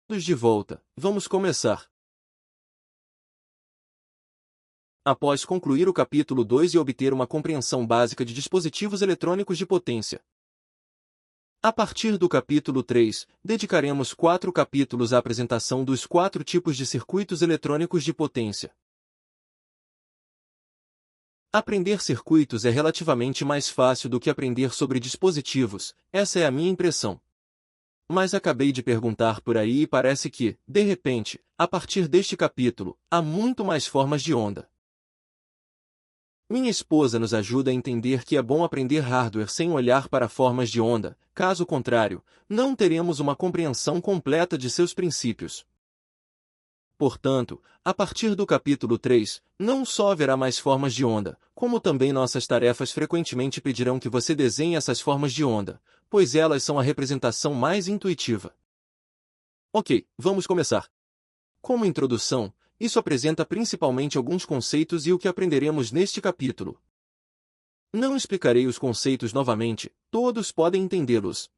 De volta, vamos começar. Após concluir o capítulo 2 e obter uma compreensão básica de dispositivos eletrônicos de potência. A partir do capítulo 3, dedicaremos 4 capítulos à apresentação dos 4 tipos de circuitos eletrônicos de potência. Aprender circuitos é relativamente mais fácil do que aprender sobre dispositivos, essa é a minha impressão. Mas acabei de perguntar por aí e parece que, de repente, a partir deste capítulo, há muito mais formas de onda. Minha esposa nos ajuda a entender que é bom aprender hardware sem olhar para formas de onda, caso contrário, não teremos uma compreensão completa de seus princípios. Portanto, a partir do capítulo 3, não só haverá mais formas de onda, como também nossas tarefas frequentemente pedirão que você desenhe essas formas de onda, pois elas são a representação mais intuitiva. Ok, vamos começar. Como introdução, isso apresenta principalmente alguns conceitos e o que aprenderemos neste capítulo. Não explicarei os conceitos novamente, todos podem entendê-los.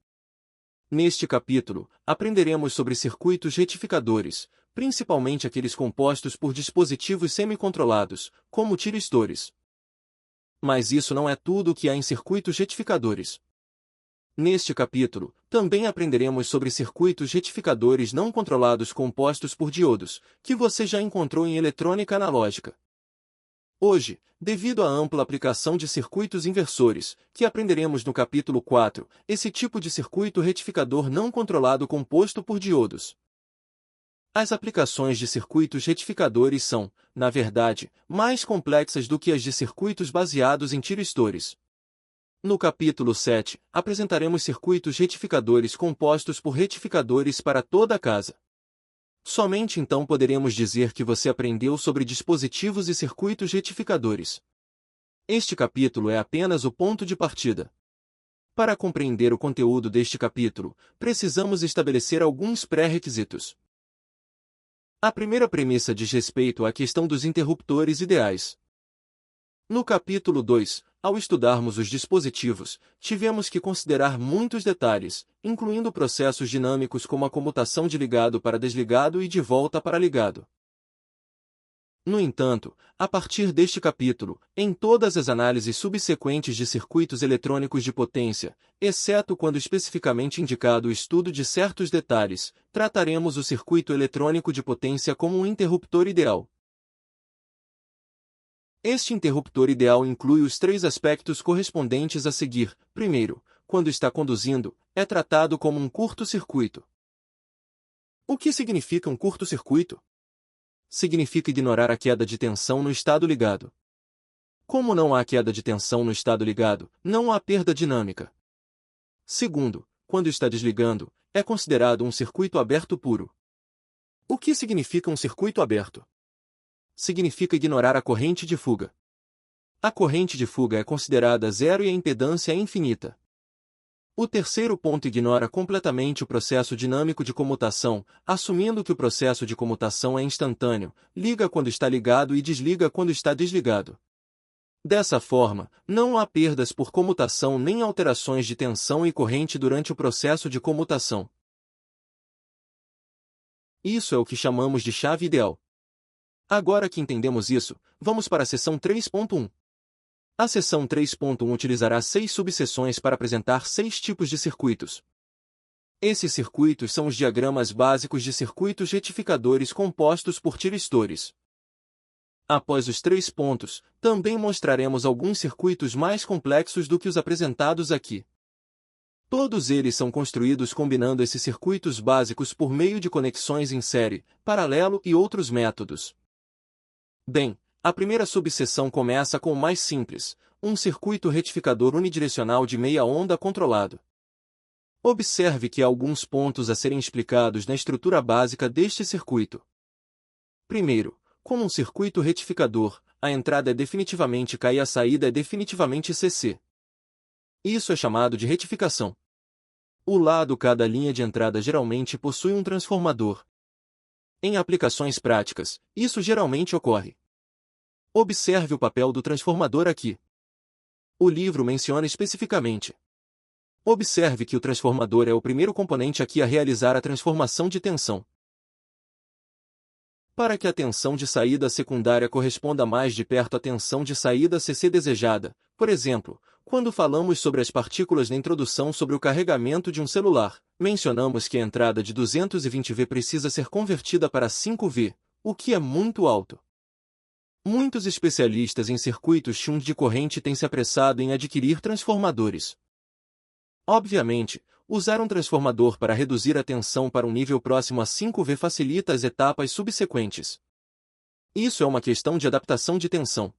Neste capítulo, aprenderemos sobre circuitos retificadores, principalmente aqueles compostos por dispositivos semicontrolados, como tiristores. Mas isso não é tudo o que há em circuitos retificadores. Neste capítulo, também aprenderemos sobre circuitos retificadores não controlados compostos por diodos, que você já encontrou em eletrônica analógica. Hoje, devido à ampla aplicação de circuitos inversores, que aprenderemos no capítulo 4, esse tipo de circuito retificador não controlado composto por diodos. As aplicações de circuitos retificadores são, na verdade, mais complexas do que as de circuitos baseados em tiristores. No capítulo 7, apresentaremos circuitos retificadores compostos por retificadores para toda a casa. Somente então poderemos dizer que você aprendeu sobre dispositivos e circuitos retificadores. Este capítulo é apenas o ponto de partida. Para compreender o conteúdo deste capítulo, precisamos estabelecer alguns pré-requisitos. A primeira premissa diz respeito à questão dos interruptores ideais. No capítulo 2, ao estudarmos os dispositivos, tivemos que considerar muitos detalhes, incluindo processos dinâmicos como a comutação de ligado para desligado e de volta para ligado. No entanto, a partir deste capítulo, em todas as análises subsequentes de circuitos eletrônicos de potência, exceto quando especificamente indicado o estudo de certos detalhes, trataremos o circuito eletrônico de potência como um interruptor ideal. Este interruptor ideal inclui os 3 aspectos correspondentes a seguir. Primeiro, quando está conduzindo, é tratado como um curto-circuito. O que significa um curto-circuito? Significa ignorar a queda de tensão no estado ligado. Como não há queda de tensão no estado ligado, não há perda dinâmica. Segundo, quando está desligando, é considerado um circuito aberto puro. O que significa um circuito aberto? Significa ignorar a corrente de fuga. A corrente de fuga é considerada zero e a impedância é infinita. O terceiro ponto ignora completamente o processo dinâmico de comutação, assumindo que o processo de comutação é instantâneo, liga quando está ligado e desliga quando está desligado. Dessa forma, não há perdas por comutação nem alterações de tensão e corrente durante o processo de comutação. Isso é o que chamamos de chave ideal. Agora que entendemos isso, vamos para a seção 3.1. A seção 3.1 utilizará 6 subseções para apresentar 6 tipos de circuitos. Esses circuitos são os diagramas básicos de circuitos retificadores compostos por tiristores. Após os 3 pontos, também mostraremos alguns circuitos mais complexos do que os apresentados aqui. Todos eles são construídos combinando esses circuitos básicos por meio de conexões em série, paralelo e outros métodos. Bem, a primeira subseção começa com o mais simples, um circuito retificador unidirecional de meia onda controlado. Observe que há alguns pontos a serem explicados na estrutura básica deste circuito. Primeiro, como um circuito retificador, a entrada é definitivamente K e a saída é definitivamente CC. Isso é chamado de retificação. O lado K da linha de entrada geralmente possui um transformador. Em aplicações práticas, isso geralmente ocorre. Observe o papel do transformador aqui. O livro menciona especificamente. Observe que o transformador é o primeiro componente aqui a realizar a transformação de tensão. para que a tensão de saída secundária corresponda mais de perto à tensão de saída CC desejada. Por exemplo, quando falamos sobre as partículas na introdução sobre o carregamento de um celular, mencionamos que a entrada de 220V precisa ser convertida para 5V, o que é muito alto. Muitos especialistas em circuitos shunt de corrente têm se apressado em adquirir transformadores. Obviamente, usar um transformador para reduzir a tensão para um nível próximo a 5V facilita as etapas subsequentes. Isso é uma questão de adaptação de tensão.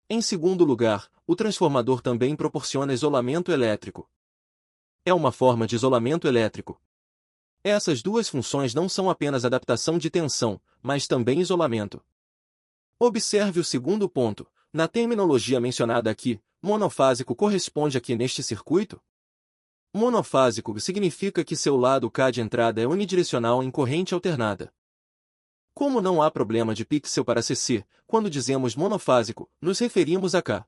Em segundo lugar, o transformador também proporciona isolamento elétrico. É uma forma de isolamento elétrico. Essas duas funções não são apenas adaptação de tensão, mas também isolamento. Observe o segundo ponto. Na terminologia mencionada aqui, monofásico corresponde aqui neste circuito? Monofásico significa que seu lado K de entrada é unidirecional em corrente alternada. Como não há problema de pixel para CC, quando dizemos monofásico, nos referimos a K.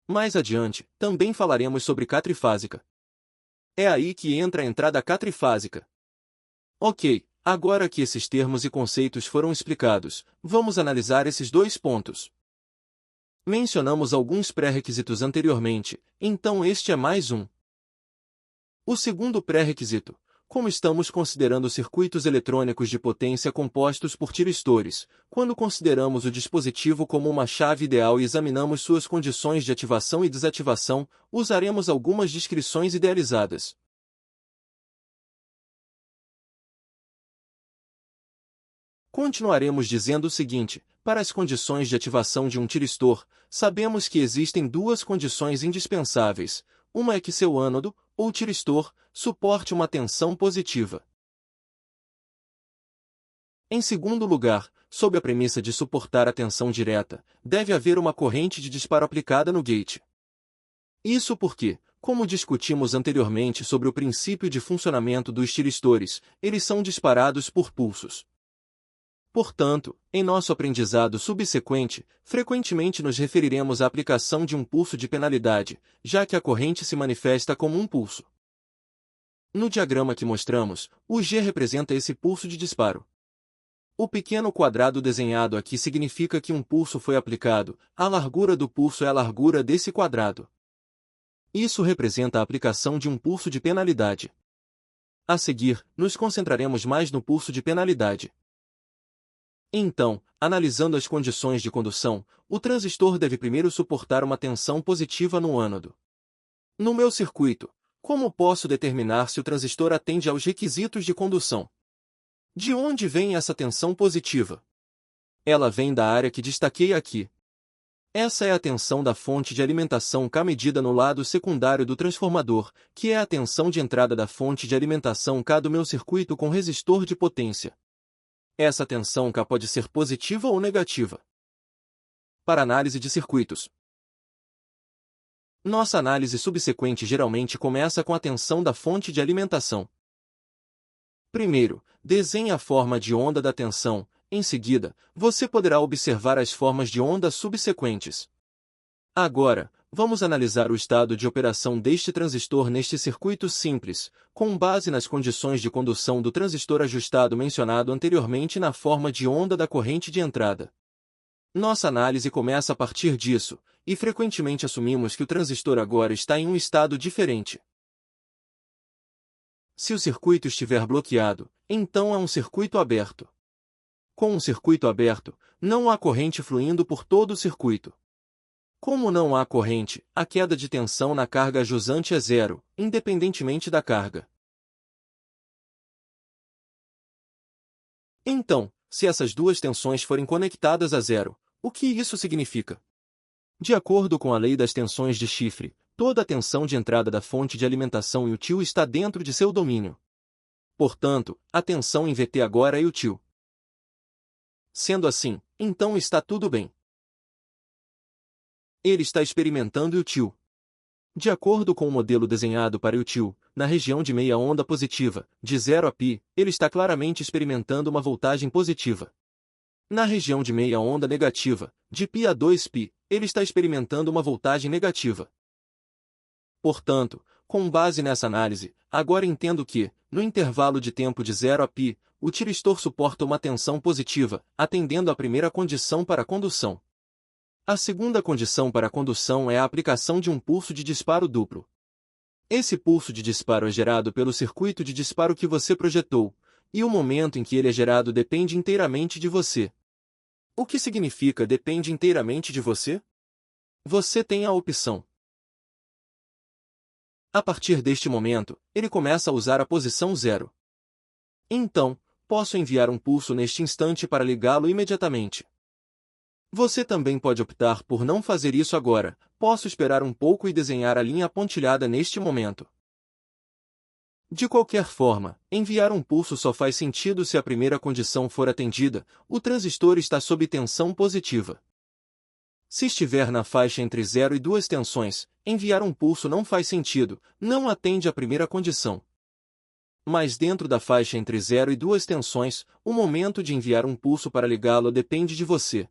Mais adiante, também falaremos sobre K trifásica. É aí que entra a entrada K trifásica. Ok, agora que esses termos e conceitos foram explicados, vamos analisar esses dois pontos. Mencionamos alguns pré-requisitos anteriormente, então este é mais um. O segundo pré-requisito. Como estamos considerando circuitos eletrônicos de potência compostos por tiristores, quando consideramos o dispositivo como uma chave ideal e examinamos suas condições de ativação e desativação, usaremos algumas descrições idealizadas. Continuaremos dizendo o seguinte: para as condições de ativação de um tiristor, sabemos que existem duas condições indispensáveis. Uma é que seu ânodo, ou tiristor, suporte uma tensão positiva. Em segundo lugar, sob a premissa de suportar a tensão direta, deve haver uma corrente de disparo aplicada no gate. Isso porque, como discutimos anteriormente sobre o princípio de funcionamento dos tiristores, eles são disparados por pulsos. Portanto, em nosso aprendizado subsequente, frequentemente nos referiremos à aplicação de um pulso de penalidade, já que a corrente se manifesta como um pulso. No diagrama que mostramos, o G representa esse pulso de disparo. O pequeno quadrado desenhado aqui significa que um pulso foi aplicado, a largura do pulso é a largura desse quadrado. Isso representa a aplicação de um pulso de penalidade. A seguir, nos concentraremos mais no pulso de penalidade. Então, analisando as condições de condução, o transistor deve primeiro suportar uma tensão positiva no ânodo. No meu circuito, como posso determinar se o transistor atende aos requisitos de condução? De onde vem essa tensão positiva? Ela vem da área que destaquei aqui. Essa é a tensão da fonte de alimentação K medida no lado secundário do transformador, que é a tensão de entrada da fonte de alimentação K do meu circuito com resistor de potência. Essa tensão K pode ser positiva ou negativa. Para análise de circuitos. Nossa análise subsequente geralmente começa com a tensão da fonte de alimentação. Primeiro, desenhe a forma de onda da tensão. Em seguida, você poderá observar as formas de onda subsequentes. Agora, vamos analisar o estado de operação deste transistor neste circuito simples, com base nas condições de condução do transistor ajustado mencionado anteriormente na forma de onda da corrente de entrada. Nossa análise começa a partir disso, e frequentemente assumimos que o transistor agora está em um estado diferente. Se o circuito estiver bloqueado, então é um circuito aberto. Com um circuito aberto, não há corrente fluindo por todo o circuito. Como não há corrente, a queda de tensão na carga jusante é zero, independentemente da carga. Então, se essas duas tensões forem conectadas a zero, o que isso significa? De acordo com a lei das tensões de chifre, toda a tensão de entrada da fonte de alimentação útil está dentro de seu domínio. Portanto, a tensão em VT agora é útil. Sendo assim, então está tudo bem. Ele está experimentando útil. De acordo com o modelo desenhado para útil, na região de meia onda positiva, de 0 a π, ele está claramente experimentando uma voltagem positiva. Na região de meia onda negativa, de π a 2π, ele está experimentando uma voltagem negativa. Portanto, Com base nessa análise, agora entendo que, no intervalo de tempo de 0 a π, o tiristor suporta uma tensão positiva, atendendo à primeira condição para a condução. A segunda condição para a condução é a aplicação de um pulso de disparo duplo. Esse pulso de disparo é gerado pelo circuito de disparo que você projetou, e o momento em que ele é gerado depende inteiramente de você. O que significa depende inteiramente de você? Você tem a opção. A partir deste momento, ele começa a usar a posição 0. Então, posso enviar um pulso neste instante para ligá-lo imediatamente. Você também pode optar por não fazer isso agora, posso esperar um pouco e desenhar a linha pontilhada neste momento. De qualquer forma, enviar um pulso só faz sentido se a primeira condição for atendida, o transistor está sob tensão positiva. Se estiver na faixa entre 0 e 2 tensões, enviar um pulso não faz sentido, não atende à primeira condição. Mas dentro da faixa entre 0 e 2 tensões, o momento de enviar um pulso para ligá-lo depende de você.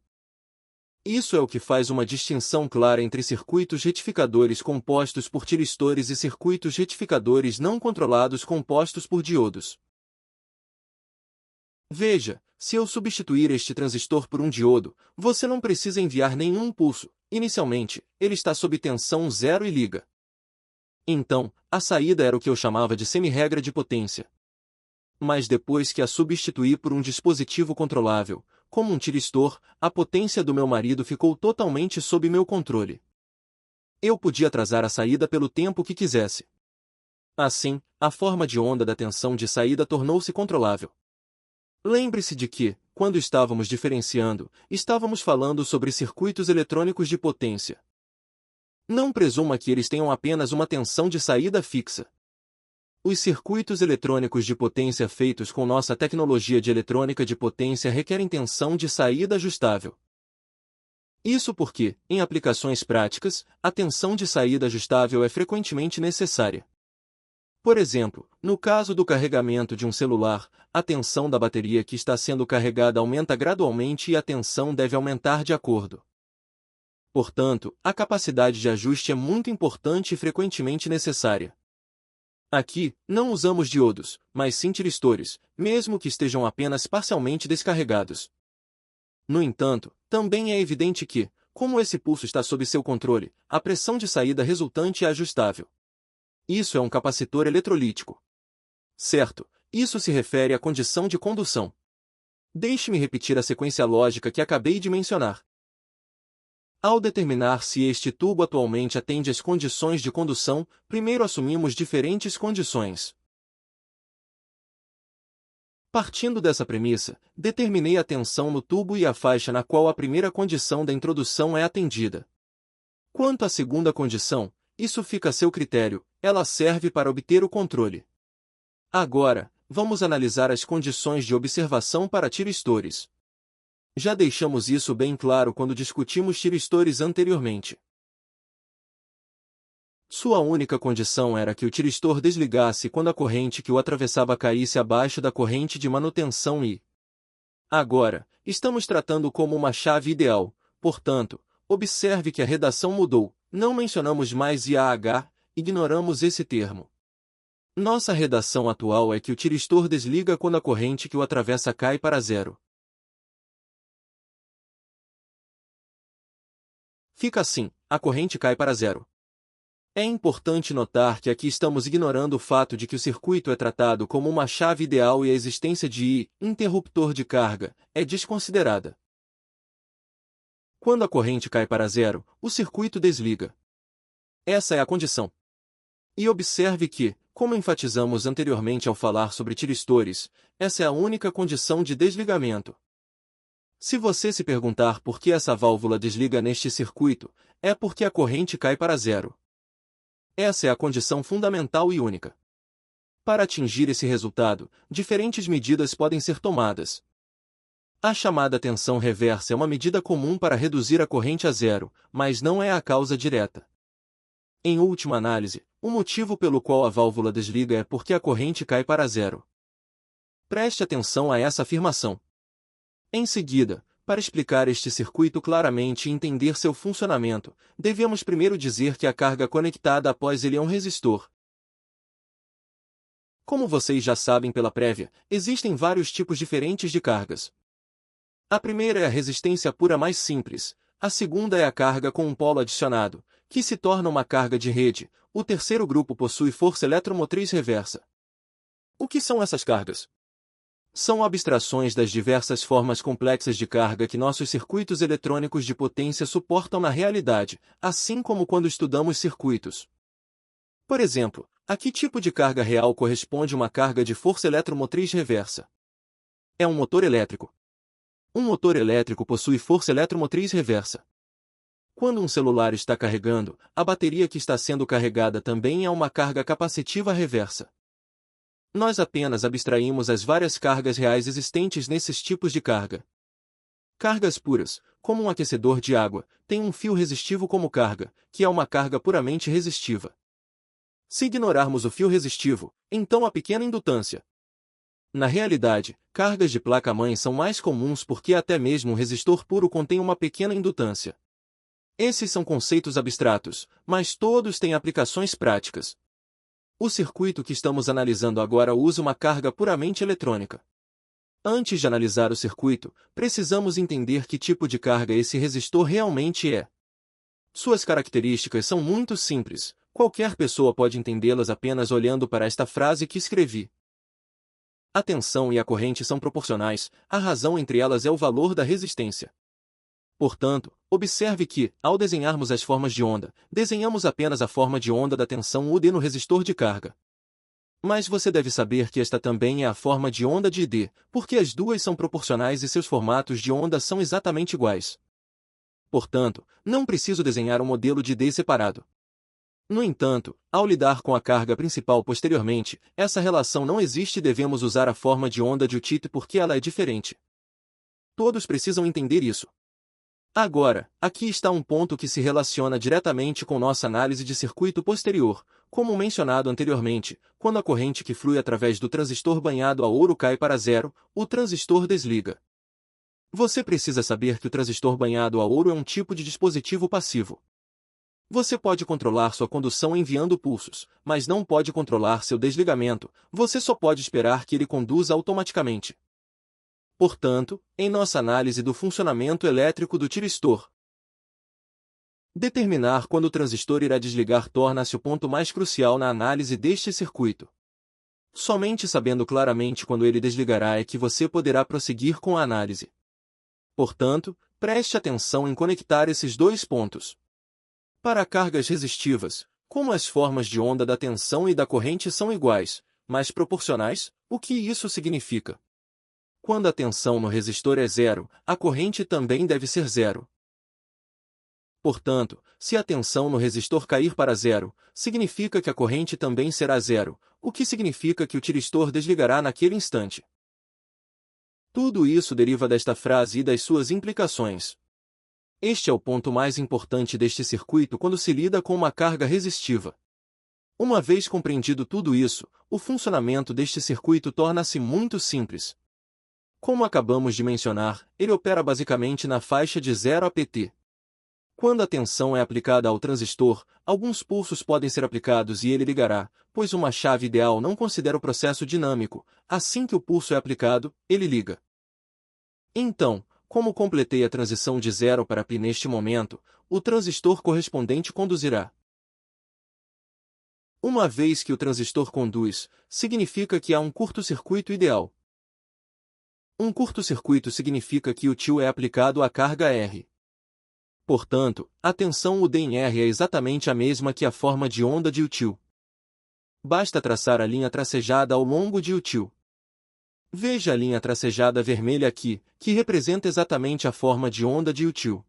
Isso é o que faz uma distinção clara entre circuitos retificadores compostos por tiristores e circuitos retificadores não controlados compostos por diodos. Veja, se eu substituir este transistor por um diodo, você não precisa enviar nenhum pulso. Inicialmente, ele está sob tensão 0 e liga. Então, a saída era o que eu chamava de semi-regra de potência. Mas depois que a substituí por um dispositivo controlável, como um tiristor, a potência do meu marido ficou totalmente sob meu controle. Eu podia atrasar a saída pelo tempo que quisesse. Assim, a forma de onda da tensão de saída tornou-se controlável. Lembre-se de que, quando estávamos diferenciando, estávamos falando sobre circuitos eletrônicos de potência. Não presuma que eles tenham apenas uma tensão de saída fixa. Os circuitos eletrônicos de potência feitos com nossa tecnologia de eletrônica de potência requerem tensão de saída ajustável. Isso porque, em aplicações práticas, a tensão de saída ajustável é frequentemente necessária. Por exemplo, no caso do carregamento de um celular, a tensão da bateria que está sendo carregada aumenta gradualmente e a tensão deve aumentar de acordo. Portanto, a capacidade de ajuste é muito importante e frequentemente necessária. Aqui, não usamos diodos, mas sim tiristores, mesmo que estejam apenas parcialmente descarregados. No entanto, também é evidente que, como esse pulso está sob seu controle, a pressão de saída resultante é ajustável. Isso é um capacitor eletrolítico. Certo, isso se refere à condição de condução. Deixe-me repetir a sequência lógica que acabei de mencionar. Ao determinar se este tubo atualmente atende às condições de condução, primeiro assumimos diferentes condições. Partindo dessa premissa, determinei a tensão no tubo e a faixa na qual a primeira condição da introdução é atendida. Quanto à segunda condição, isso fica a seu critério, ela serve para obter o controle. Agora, vamos analisar as condições de observação para tiristores. Já deixamos isso bem claro quando discutimos tiristores anteriormente. Sua única condição era que o tiristor desligasse quando a corrente que o atravessava caísse abaixo da corrente de manutenção e... Agora, estamos tratando como uma chave ideal, portanto, observe que a redação mudou, não mencionamos mais IAH, ignoramos esse termo. Nossa redação atual é que o tiristor desliga quando a corrente que o atravessa cai para 0. Fica assim, a corrente cai para 0. É importante notar que aqui estamos ignorando o fato de que o circuito é tratado como uma chave ideal e a existência de interruptor de carga é desconsiderada. Quando a corrente cai para 0, o circuito desliga. Essa é a condição. E observe que, como enfatizamos anteriormente ao falar sobre tiristores, essa é a única condição de desligamento. Se você se perguntar por que essa válvula desliga neste circuito, é porque a corrente cai para 0. Essa é a condição fundamental e única. Para atingir esse resultado, diferentes medidas podem ser tomadas. A chamada tensão reversa é uma medida comum para reduzir a corrente a 0, mas não é a causa direta. Em última análise, o motivo pelo qual a válvula desliga é porque a corrente cai para 0. Preste atenção a essa afirmação. Em seguida, para explicar este circuito claramente e entender seu funcionamento, devemos primeiro dizer que a carga conectada após ele é um resistor, Como vocês já sabem pela prévia, existem vários tipos diferentes de cargas. A primeira é a resistência pura mais simples, a segunda é a carga com um polo adicionado, que se torna uma carga de rede, o terceiro grupo possui força eletromotriz reversa. O que são essas cargas? São abstrações das diversas formas complexas de carga que nossos circuitos eletrônicos de potência suportam na realidade, assim como quando estudamos circuitos. Por exemplo, a que tipo de carga real corresponde uma carga de força eletromotriz reversa? É um motor elétrico. Um motor elétrico possui força eletromotriz reversa. Quando um celular está carregando, a bateria que está sendo carregada também é uma carga capacitiva reversa. Nós apenas abstraímos as várias cargas reais existentes nesses tipos de carga. Cargas puras, como um aquecedor de água, tem um fio resistivo como carga, que é uma carga puramente resistiva. Se ignorarmos o fio resistivo, então há pequena indutância. Na realidade, cargas de placa-mãe são mais comuns porque até mesmo um resistor puro contém uma pequena indutância. Esses são conceitos abstratos, mas todos têm aplicações práticas. O circuito que estamos analisando agora usa uma carga puramente eletrônica. Antes de analisar o circuito, precisamos entender que tipo de carga esse resistor realmente é. Suas características são muito simples, qualquer pessoa pode entendê-las apenas olhando para esta frase que escrevi. A tensão e a corrente são proporcionais, a razão entre elas é o valor da resistência. Portanto, observe que, ao desenharmos as formas de onda, desenhamos apenas a forma de onda da tensão UD no resistor de carga. Mas você deve saber que esta também é a forma de onda de ID, porque as duas são proporcionais e seus formatos de onda são exatamente iguais. Portanto, não preciso desenhar um modelo de ID separado. No entanto, ao lidar com a carga principal posteriormente, essa relação não existe e devemos usar a forma de onda de UT porque ela é diferente. Todos precisam entender isso. Agora, aqui está um ponto que se relaciona diretamente com nossa análise de circuito posterior. Como mencionado anteriormente, quando a corrente que flui através do transistor banhado a ouro cai para zero, o transistor desliga. Você precisa saber que o transistor banhado a ouro é um tipo de dispositivo passivo. Você pode controlar sua condução enviando pulsos, mas não pode controlar seu desligamento, você só pode esperar que ele conduza automaticamente. Portanto, em nossa análise do funcionamento elétrico do tiristor, determinar quando o transistor irá desligar torna-se o ponto mais crucial na análise deste circuito. Somente sabendo claramente quando ele desligará é que você poderá prosseguir com a análise. Portanto, preste atenção em conectar esses dois pontos. Para cargas resistivas, como as formas de onda da tensão e da corrente são iguais, mas proporcionais, o que isso significa? Quando a tensão no resistor é zero, a corrente também deve ser zero. Portanto, se a tensão no resistor cair para zero, significa que a corrente também será zero, o que significa que o tiristor desligará naquele instante. Tudo isso deriva desta frase e das suas implicações. Este é o ponto mais importante deste circuito quando se lida com uma carga resistiva. Uma vez compreendido tudo isso, o funcionamento deste circuito torna-se muito simples. Como acabamos de mencionar, ele opera basicamente na faixa de 0 a pt. Quando a tensão é aplicada ao transistor, alguns pulsos podem ser aplicados e ele ligará, pois uma chave ideal não considera o processo dinâmico. Assim que o pulso é aplicado, ele liga. Então, como completei a transição de 0 para π neste momento, o transistor correspondente conduzirá. Uma vez que o transistor conduz, significa que há um curto-circuito ideal. Um curto-circuito significa que o tio é aplicado à carga R. Portanto, a tensão UD em R é exatamente a mesma que a forma de onda de UT. Basta traçar a linha tracejada ao longo de UT. Veja a linha tracejada vermelha aqui, que representa exatamente a forma de onda de UT.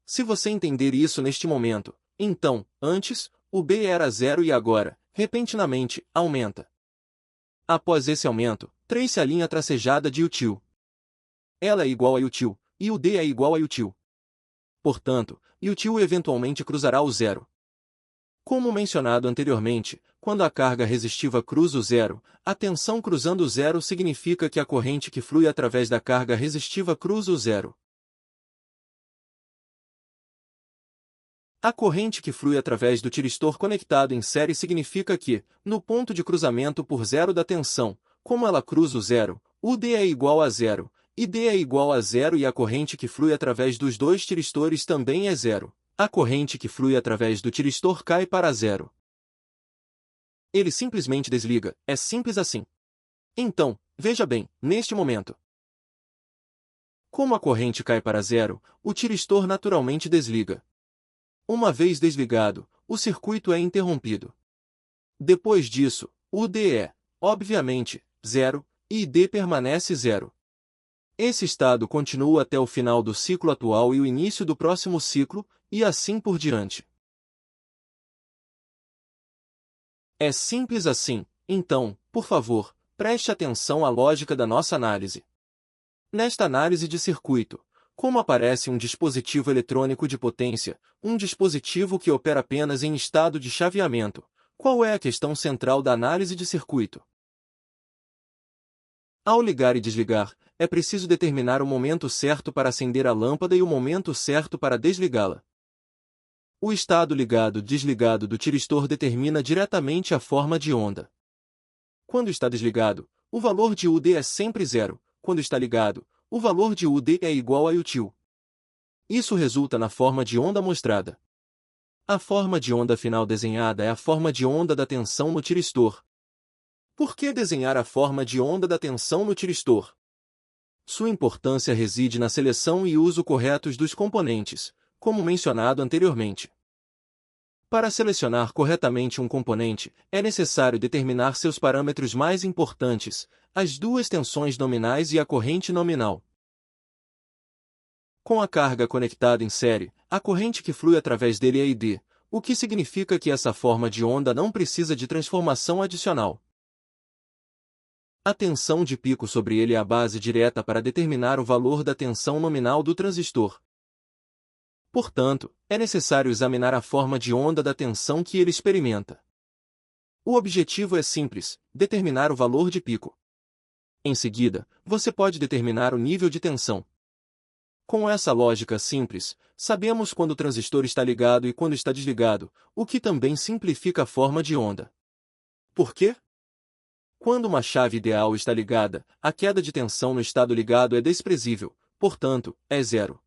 Se você entender isso neste momento, então, antes, o B era zero e agora, repentinamente, aumenta. Após esse aumento, trace a linha tracejada de UT. Ela é igual a UT, e o D é igual a UT. Portanto, UT eventualmente cruzará o zero. Como mencionado anteriormente, quando a carga resistiva cruza o zero, a tensão cruzando o zero significa que a corrente que flui através da carga resistiva cruza o zero. A corrente que flui através do tiristor conectado em série significa que, no ponto de cruzamento por zero da tensão, como ela cruza o zero, UD é igual a zero, e D é igual a zero e a corrente que flui através dos dois tiristores também é zero. A corrente que flui através do tiristor cai para zero. Ele simplesmente desliga, é simples assim. Então, veja bem, neste momento. Como a corrente cai para zero, o tiristor naturalmente desliga. Uma vez desligado, o circuito é interrompido. Depois disso, o D é, obviamente, zero, e D permanece zero. Esse estado continua até o final do ciclo atual e o início do próximo ciclo, e assim por diante. É simples assim, então, por favor, preste atenção à lógica da nossa análise. Nesta análise de circuito, como aparece um dispositivo eletrônico de potência, um dispositivo que opera apenas em estado de chaveamento, qual é a questão central da análise de circuito? Ao ligar e desligar, é preciso determinar o momento certo para acender a lâmpada e o momento certo para desligá-la. O estado ligado-desligado do tiristor determina diretamente a forma de onda. Quando está desligado, o valor de UD é sempre zero. Quando está ligado, o valor de UD é igual a util. Isso resulta na forma de onda mostrada. A forma de onda final desenhada é a forma de onda da tensão no tiristor. Por que desenhar a forma de onda da tensão no tiristor? Sua importância reside na seleção e uso corretos dos componentes, como mencionado anteriormente. Para selecionar corretamente um componente, é necessário determinar seus parâmetros mais importantes, as duas tensões nominais e a corrente nominal. Com a carga conectada em série, a corrente que flui através dele é ID, o que significa que essa forma de onda não precisa de transformação adicional. A tensão de pico sobre ele é a base direta para determinar o valor da tensão nominal do transistor. Portanto, é necessário examinar a forma de onda da tensão que ele experimenta. O objetivo é simples, determinar o valor de pico. Em seguida, você pode determinar o nível de tensão. Com essa lógica simples, sabemos quando o transistor está ligado e quando está desligado, o que também simplifica a forma de onda. Por quê? Quando uma chave ideal está ligada, a queda de tensão no estado ligado é desprezível, portanto, é zero.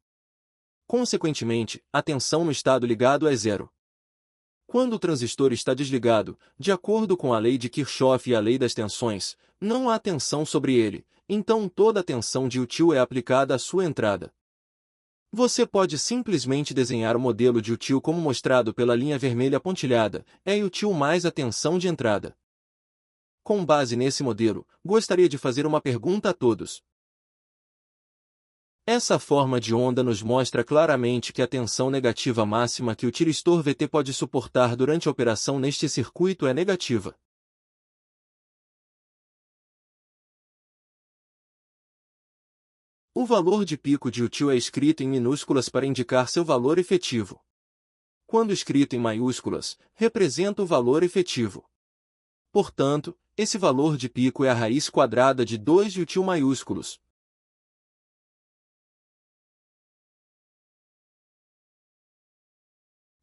Consequentemente, a tensão no estado ligado é zero. Quando o transistor está desligado, de acordo com a lei de Kirchhoff e a lei das tensões, não há tensão sobre ele, então toda a tensão de util é aplicada à sua entrada. Você pode simplesmente desenhar o modelo de util como mostrado pela linha vermelha pontilhada, é util mais a tensão de entrada. Com base nesse modelo, gostaria de fazer uma pergunta a todos. Essa forma de onda nos mostra claramente que a tensão negativa máxima que o tiristor VT pode suportar durante a operação neste circuito é negativa. O valor de pico de util é escrito em minúsculas para indicar seu valor efetivo. Quando escrito em maiúsculas, representa o valor efetivo. Portanto, esse valor de pico é a raiz quadrada de 2 de util maiúsculos.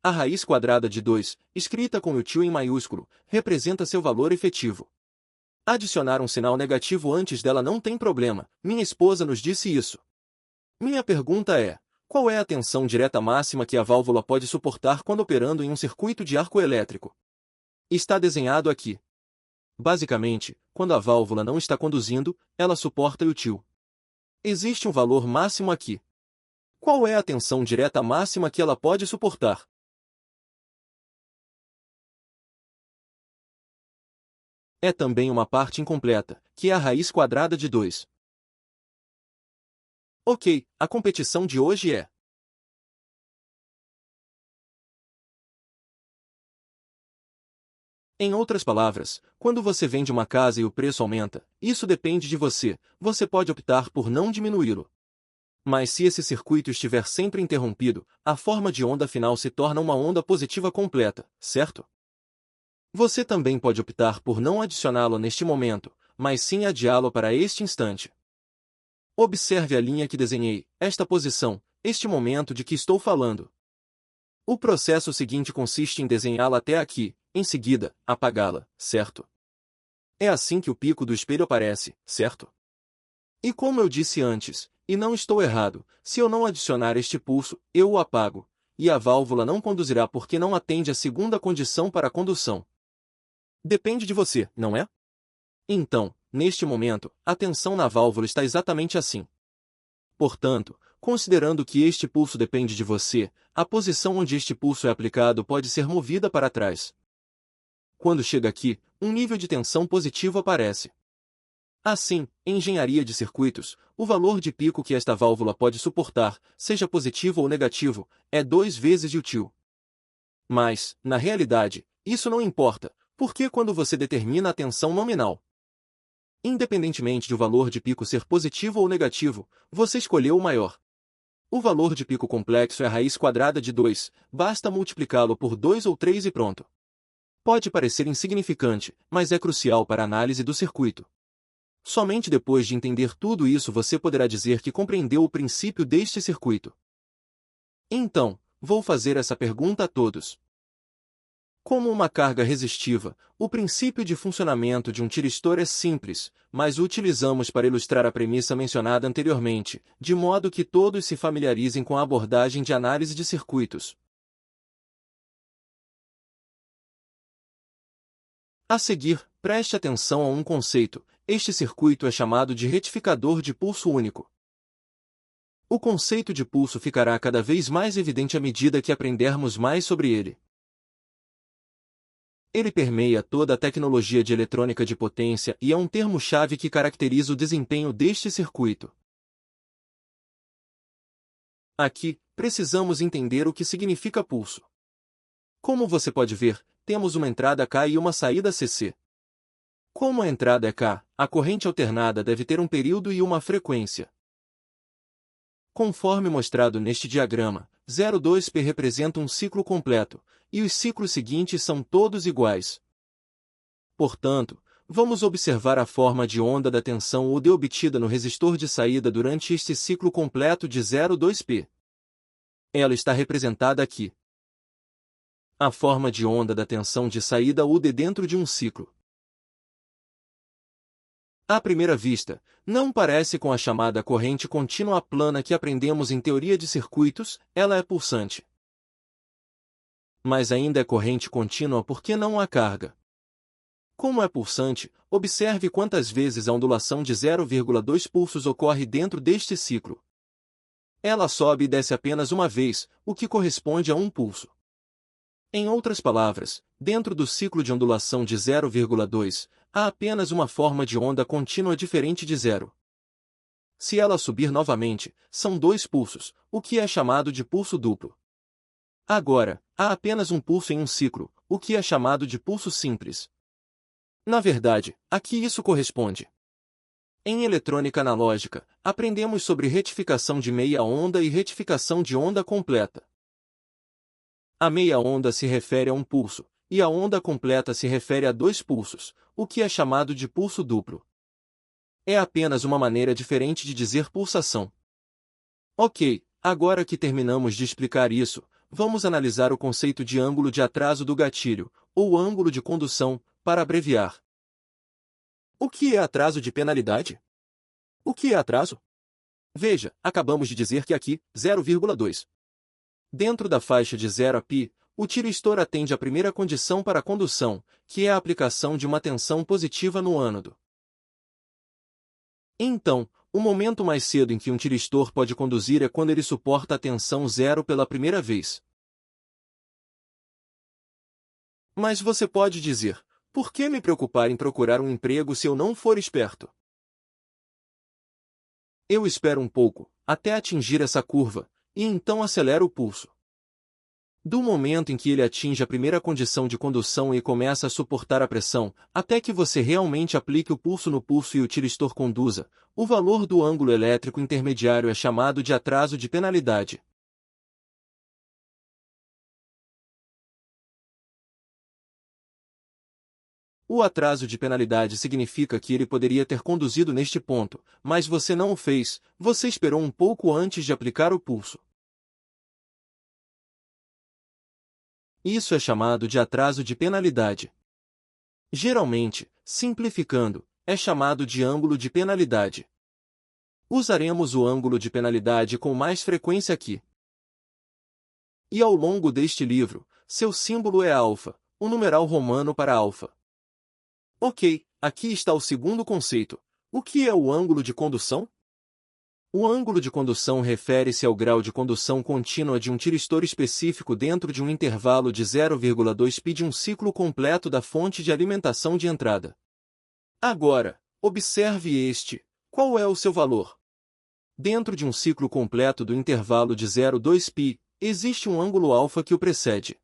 A raiz quadrada de 2, escrita com util em maiúsculo, representa seu valor efetivo. Adicionar um sinal negativo antes dela não tem problema, minha esposa nos disse isso. Minha pergunta é, qual é a tensão direta máxima que a válvula pode suportar quando operando em um circuito de arco elétrico? Está desenhado aqui. Basicamente, quando a válvula não está conduzindo, ela suporta util. Existe um valor máximo aqui. Qual é a tensão direta máxima que ela pode suportar? É também uma parte incompleta, que é a raiz quadrada de 2. Ok, a competição de hoje é. Em outras palavras, quando você vende uma casa e o preço aumenta, isso depende de você, você pode optar por não diminuí-lo. Mas se esse circuito estiver sempre interrompido, a forma de onda final se torna uma onda positiva completa, certo? Você também pode optar por não adicioná-lo neste momento, mas sim adiá-lo para este instante. Observe a linha que desenhei, esta posição, este momento de que estou falando. O processo seguinte consiste em desenhá-la até aqui, em seguida, apagá-la, certo? É assim que o pico do espelho aparece, certo? E como eu disse antes, e não estou errado, se eu não adicionar este pulso, eu o apago, e a válvula não conduzirá porque não atende à segunda condição para a condução. Depende de você, não é? Então, neste momento, a tensão na válvula está exatamente assim. Portanto, considerando que este pulso depende de você, a posição onde este pulso é aplicado pode ser movida para trás. Quando chega aqui, um nível de tensão positivo aparece. Assim, em engenharia de circuitos, o valor de pico que esta válvula pode suportar, seja positivo ou negativo, é 2 vezes o tio. Mas, na realidade, isso não importa, porque quando você determina a tensão nominal, independentemente de o valor de pico ser positivo ou negativo, você escolheu o maior. O valor de pico complexo é a raiz quadrada de 2, basta multiplicá-lo por 2 ou 3 e pronto. Pode parecer insignificante, mas é crucial para a análise do circuito. Somente depois de entender tudo isso você poderá dizer que compreendeu o princípio deste circuito. Então, vou fazer essa pergunta a todos. Como uma carga resistiva, o princípio de funcionamento de um tiristor é simples, mas o utilizamos para ilustrar a premissa mencionada anteriormente, de modo que todos se familiarizem com a abordagem de análise de circuitos. A seguir, preste atenção a um conceito. Este circuito é chamado de retificador de pulso único. O conceito de pulso ficará cada vez mais evidente à medida que aprendermos mais sobre ele. Ele permeia toda a tecnologia de eletrônica de potência e é um termo-chave que caracteriza o desempenho deste circuito. Aqui, precisamos entender o que significa pulso. Como você pode ver, temos uma entrada K e uma saída CC. Como a entrada é K, a corrente alternada deve ter um período e uma frequência. Conforme mostrado neste diagrama, 0,2P representa um ciclo completo, e os ciclos seguintes são todos iguais. Portanto, vamos observar a forma de onda da tensão UD obtida no resistor de saída durante este ciclo completo de 0,2P. Ela está representada aqui. A forma de onda da tensão de saída UD dentro de um ciclo. À primeira vista, não parece com a chamada corrente contínua plana que aprendemos em teoria de circuitos, ela é pulsante. Mas ainda é corrente contínua porque não há carga. Como é pulsante, observe quantas vezes a ondulação de 0,2 pulsos ocorre dentro deste ciclo. Ela sobe e desce apenas uma vez, o que corresponde a um pulso. Em outras palavras, dentro do ciclo de ondulação de 0,2, há apenas uma forma de onda contínua diferente de zero. Se ela subir novamente, são 2 pulsos, o que é chamado de pulso duplo. Agora, há apenas um pulso em um ciclo, o que é chamado de pulso simples. Na verdade, a que isso corresponde? Em eletrônica analógica, aprendemos sobre retificação de meia onda e retificação de onda completa. A meia onda se refere a um pulso, e a onda completa se refere a 2 pulsos, o que é chamado de pulso duplo. É apenas uma maneira diferente de dizer pulsação. Ok, agora que terminamos de explicar isso, vamos analisar o conceito de ângulo de atraso do gatilho, ou ângulo de condução, para abreviar. O que é atraso de penalidade? O que é atraso? Veja, acabamos de dizer que aqui, 0,2. Dentro da faixa de 0 a π, o tiristor atende à primeira condição para a condução, que é a aplicação de uma tensão positiva no ânodo. Então, o momento mais cedo em que um tiristor pode conduzir é quando ele suporta a tensão zero pela primeira vez. Mas você pode dizer, por que me preocupar em procurar um emprego se eu não for esperto? Eu espero um pouco, até atingir essa curva, e então acelero o pulso. Do momento em que ele atinge a primeira condição de condução e começa a suportar a pressão, até que você realmente aplique o pulso no pulso e o tiristor conduza, o valor do ângulo elétrico intermediário é chamado de atraso de penalidade. O atraso de penalidade significa que ele poderia ter conduzido neste ponto, mas você não o fez, você esperou um pouco antes de aplicar o pulso. Isso é chamado de atraso de penalidade. Geralmente, simplificando, é chamado de ângulo de penalidade. Usaremos o ângulo de penalidade com mais frequência aqui. E ao longo deste livro, seu símbolo é alfa, o numeral romano para alfa. Ok, aqui está o segundo conceito. O que é o ângulo de condução? O ângulo de condução refere-se ao grau de condução contínua de um tiristor específico dentro de um intervalo de 0,2 π de um ciclo completo da fonte de alimentação de entrada. Agora, observe este. Qual é o seu valor? Dentro de um ciclo completo do intervalo de 0,2 π, existe um ângulo alfa que o precede.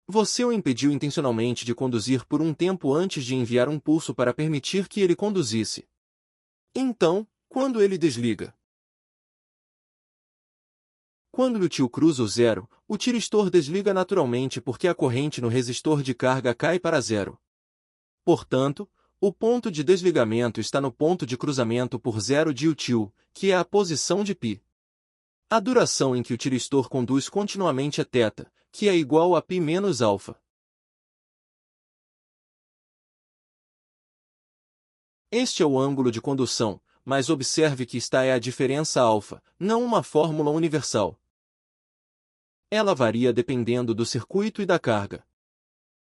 Você o impediu intencionalmente de conduzir por um tempo antes de enviar um pulso para permitir que ele conduzisse. Então, quando ele desliga? Quando o tio cruza o zero, o tiristor desliga naturalmente porque a corrente no resistor de carga cai para zero. Portanto, o ponto de desligamento está no ponto de cruzamento por zero de util, que é a posição de π. A duração em que o tiristor conduz continuamente é θ, que é igual a π menos alfa. Este é o ângulo de condução, mas observe que esta é a diferença alfa, não uma fórmula universal. Ela varia dependendo do circuito e da carga.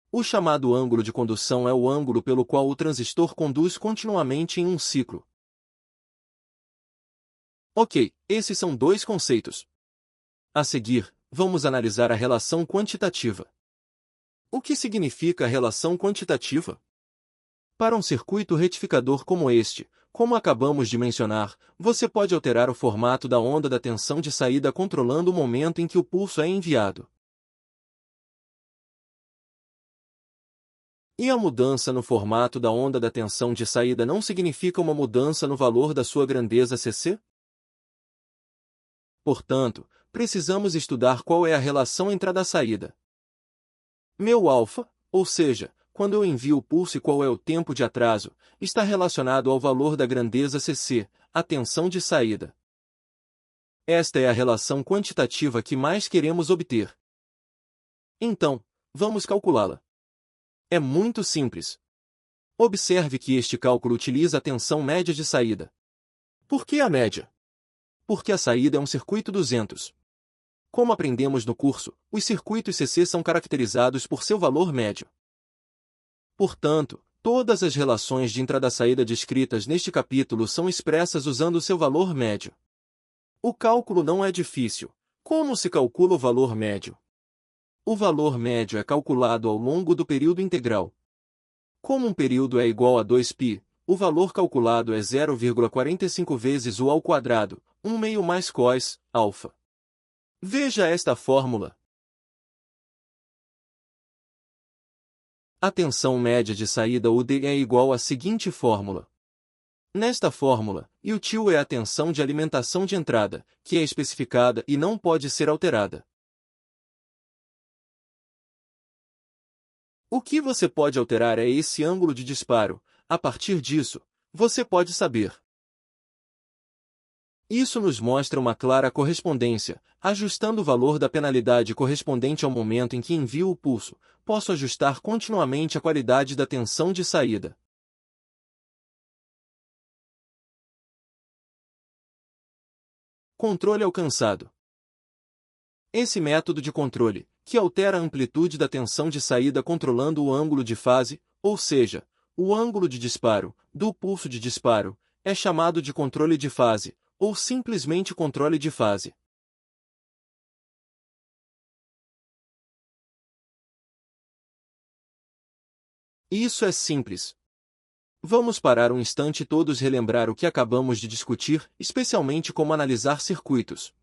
O chamado ângulo de condução é o ângulo pelo qual o transistor conduz continuamente em um ciclo. Ok, esses são dois conceitos. A seguir, vamos analisar a relação quantitativa. O que significa a relação quantitativa? Para um circuito retificador como este, como acabamos de mencionar, você pode alterar o formato da onda da tensão de saída controlando o momento em que o pulso é enviado. E a mudança no formato da onda da tensão de saída não significa uma mudança no valor da sua grandeza Cc? Portanto, precisamos estudar qual é a relação entrada-saída. Meu alfa, ou seja, quando eu envio o pulso e qual é o tempo de atraso, está relacionado ao valor da grandeza Cc, a tensão de saída. Esta é a relação quantitativa que mais queremos obter. Então, vamos calculá-la. É muito simples. Observe que este cálculo utiliza a tensão média de saída. Por que a média? Porque a saída é um circuito 200. Como aprendemos no curso, os circuitos CC são caracterizados por seu valor médio. Portanto, todas as relações de entrada-saída descritas neste capítulo são expressas usando seu valor médio. O cálculo não é difícil. Como se calcula o valor médio? O valor médio é calculado ao longo do período integral. Como um período é igual a 2π, o valor calculado é 0,45 vezes u ao quadrado, 1 meio mais cos, alfa. Veja esta fórmula. A tensão média de saída UD é igual à seguinte fórmula. Nesta fórmula, util é a tensão de alimentação de entrada, que é especificada e não pode ser alterada. O que você pode alterar é esse ângulo de disparo. A partir disso, você pode saber. Isso nos mostra uma clara correspondência. Ajustando o valor da penalidade correspondente ao momento em que envio o pulso, posso ajustar continuamente a qualidade da tensão de saída. Controle alcançado. Esse método de controle, que altera a amplitude da tensão de saída controlando o ângulo de fase, ou seja, o ângulo de disparo, do pulso de disparo, é chamado de controle de fase, ou simplesmente controle de fase. Isso é simples. Vamos parar um instante e todos relembrar o que acabamos de discutir, especialmente como analisar circuitos.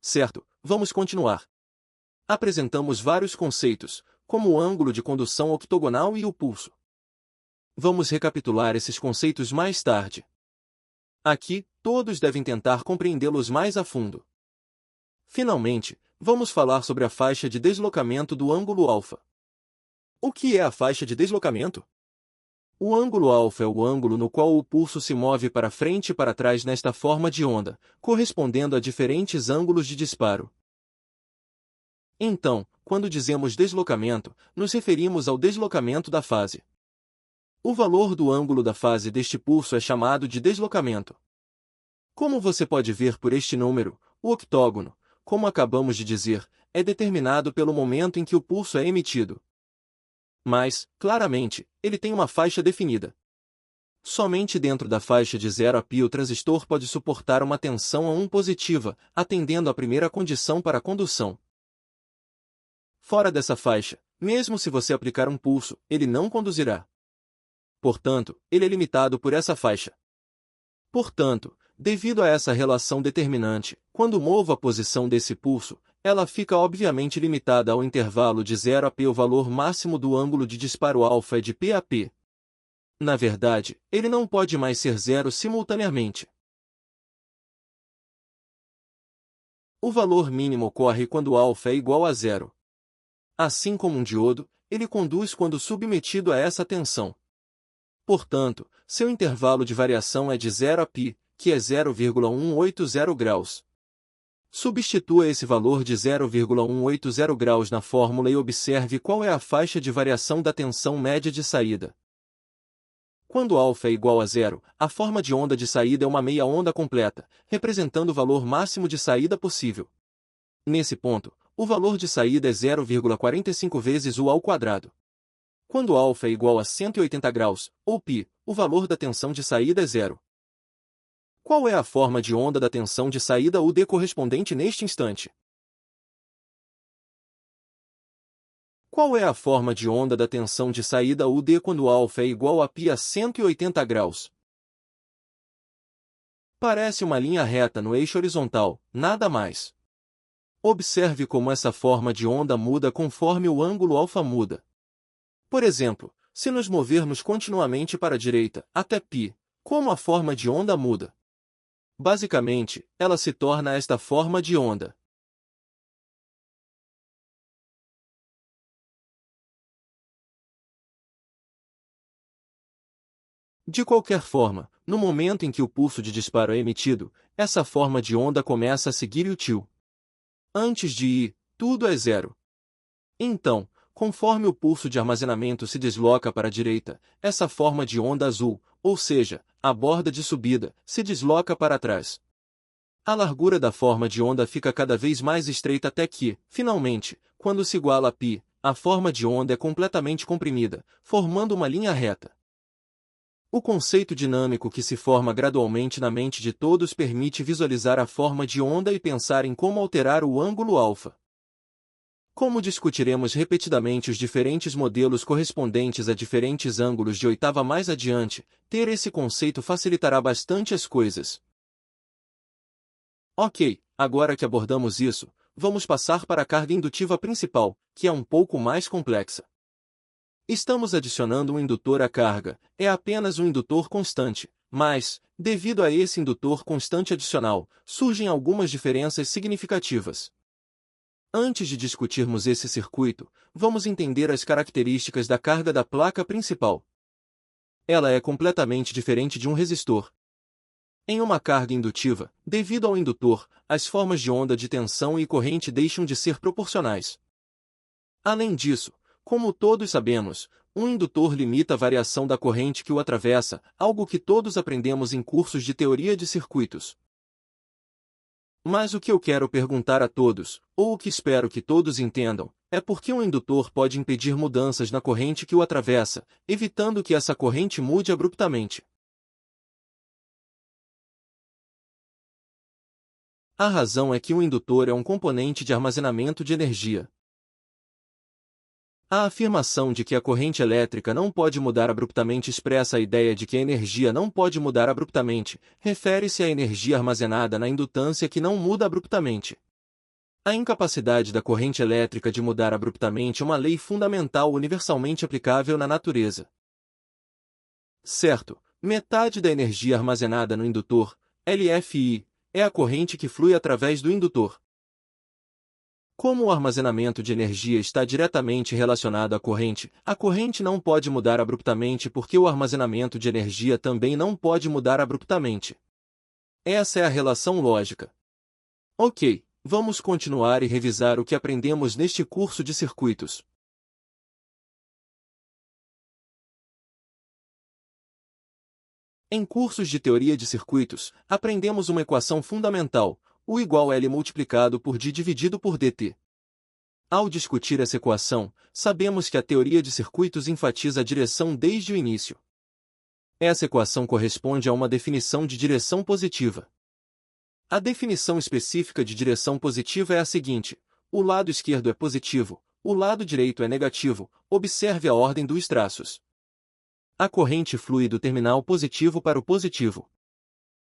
Certo, vamos continuar. Apresentamos vários conceitos, como o ângulo de condução octogonal e o pulso. Vamos recapitular esses conceitos mais tarde. Aqui, todos devem tentar compreendê-los mais a fundo. Finalmente, vamos falar sobre a faixa de deslocamento do ângulo alfa. O que é a faixa de deslocamento? O ângulo alfa é o ângulo no qual o pulso se move para frente e para trás nesta forma de onda, correspondendo a diferentes ângulos de disparo. Então, quando dizemos deslocamento, nos referimos ao deslocamento da fase. O valor do ângulo da fase deste pulso é chamado de deslocamento. Como você pode ver por este número, o octógono, como acabamos de dizer, é determinado pelo momento em que o pulso é emitido. Mas, claramente, ele tem uma faixa definida. Somente dentro da faixa de 0 a π o transistor pode suportar uma tensão a 1 positiva, atendendo à primeira condição para a condução. Fora dessa faixa, mesmo se você aplicar um pulso, ele não conduzirá. Portanto, ele é limitado por essa faixa. Portanto, devido a essa relação determinante, quando movo a posição desse pulso, ela fica obviamente limitada ao intervalo de 0 a π. O valor máximo do ângulo de disparo alfa é de π a π. Na verdade, ele não pode mais ser zero simultaneamente. O valor mínimo ocorre quando alfa é igual a zero. Assim como um diodo, ele conduz quando submetido a essa tensão. Portanto, seu intervalo de variação é de 0 a π, que é 0,180 graus. Substitua esse valor de 0,180 graus na fórmula e observe qual é a faixa de variação da tensão média de saída. Quando alfa é igual a zero, a forma de onda de saída é uma meia onda completa, representando o valor máximo de saída possível. Nesse ponto, o valor de saída é 0,45 vezes U ao quadrado. Quando alfa é igual a 180 graus, ou π, o valor da tensão de saída é zero. Qual é a forma de onda da tensão de saída UD correspondente neste instante? Qual é a forma de onda da tensão de saída UD quando alfa é igual a π a 180 graus? Parece uma linha reta no eixo horizontal, nada mais. Observe como essa forma de onda muda conforme o ângulo alfa muda. Por exemplo, se nos movermos continuamente para a direita, até π, como a forma de onda muda? Basicamente, ela se torna esta forma de onda. De qualquer forma, no momento em que o pulso de disparo é emitido, essa forma de onda começa a seguir o tio. Antes de I, tudo é zero. Então, conforme o pulso de armazenamento se desloca para a direita, essa forma de onda azul, ou seja, a borda de subida, se desloca para trás. A largura da forma de onda fica cada vez mais estreita até que, finalmente, quando se iguala a π, a forma de onda é completamente comprimida, formando uma linha reta. O conceito dinâmico que se forma gradualmente na mente de todos permite visualizar a forma de onda e pensar em como alterar o ângulo alfa. Como discutiremos repetidamente os diferentes modelos correspondentes a diferentes ângulos de oitava mais adiante, ter esse conceito facilitará bastante as coisas. Ok, agora que abordamos isso, vamos passar para a carga indutiva principal, que é um pouco mais complexa. Estamos adicionando um indutor à carga, é apenas um indutor constante, mas, devido a esse indutor constante adicional, surgem algumas diferenças significativas. Antes de discutirmos esse circuito, vamos entender as características da carga da placa principal. Ela é completamente diferente de um resistor. Em uma carga indutiva, devido ao indutor, as formas de onda de tensão e corrente deixam de ser proporcionais. Além disso, como todos sabemos, um indutor limita a variação da corrente que o atravessa, algo que todos aprendemos em cursos de teoria de circuitos. Mas o que eu quero perguntar a todos, ou o que espero que todos entendam, é por que um indutor pode impedir mudanças na corrente que o atravessa, evitando que essa corrente mude abruptamente. A razão é que o indutor é um componente de armazenamento de energia. A afirmação de que a corrente elétrica não pode mudar abruptamente expressa a ideia de que a energia não pode mudar abruptamente, refere-se à energia armazenada na indutância que não muda abruptamente. A incapacidade da corrente elétrica de mudar abruptamente é uma lei fundamental universalmente aplicável na natureza. Certo, metade da energia armazenada no indutor, LFI, é a corrente que flui através do indutor. Como o armazenamento de energia está diretamente relacionado à corrente, a corrente não pode mudar abruptamente porque o armazenamento de energia também não pode mudar abruptamente. Essa é a relação lógica. Ok, vamos continuar e revisar o que aprendemos neste curso de circuitos. Em cursos de teoria de circuitos, aprendemos uma equação fundamental, U igual L multiplicado por D dividido por dt. Ao discutir essa equação, sabemos que a teoria de circuitos enfatiza a direção desde o início. Essa equação corresponde a uma definição de direção positiva. A definição específica de direção positiva é a seguinte: o lado esquerdo é positivo, o lado direito é negativo, observe a ordem dos traços. A corrente flui do terminal positivo para o positivo.